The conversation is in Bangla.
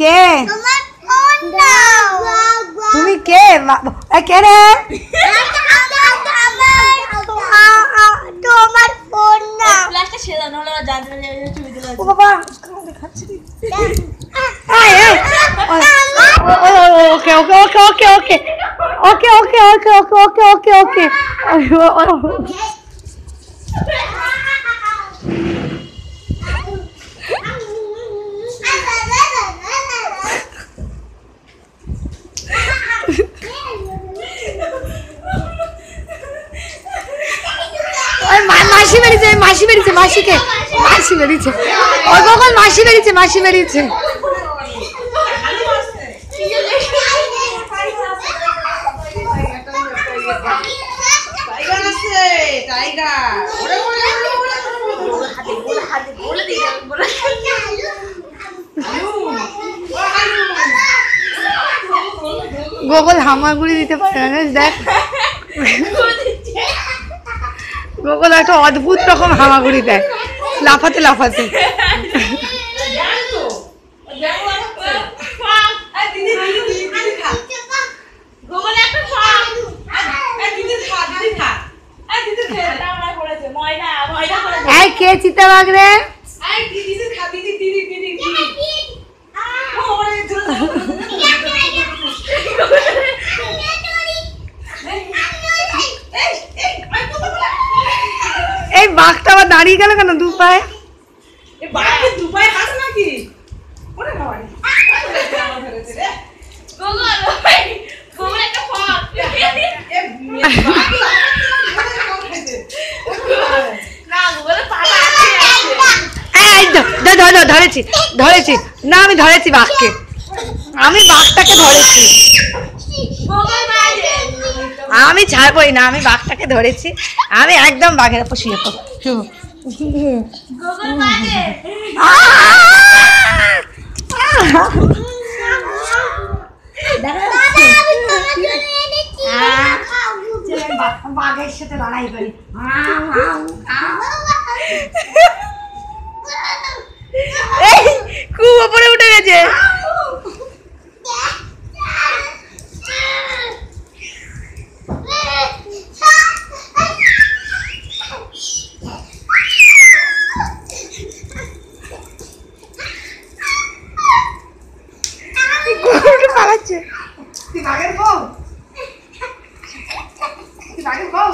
কে? তুমি কে? কে রে? তোমার ফোন না। ফ্ল্যাশটা ছেড়ে দাও নাহলে জানতে ছবি তুলে। ও বাবা দেখাচ্ছি। ওকে ওকে ওকে ওকে ওকে ওকে ওকে ওকে ওকে ওকে ওকে ওকে। মাসি বেরিয়েছে, মাসি বেরিয়েছে, মাসিকে মাসি বেরিয়েছে, ওই বকল মাসি বেরিয়েছে, মাসি বেরিয়েছে। গোগল হামাগুড়ি দিতে পারে না, দেখ গোগল একটা অদ্ভুত রকম হামাগুড়ি দেয় লাফাতে লাফাতে। কে চিতাবাঘ রে? এই বাঘটা আবার দাঁড়িয়ে গেল কেন দু পায়ে? ধরেছি ধরেছি না, আমি ধরেছি বাঘকে, আমি বাঘটাকে ধরেছি, আমি ছাড়বই না, আমি বাঘটাকে ধরেছি, আমি একদম বাঘের উপর শুয়ে পড়ব। বাঘের সাথে লড়াই করি। খুব উপরে উঠে গেছে। পালাচ্ছে। তুই বাঘের বউ? তুই বাঘের বউ?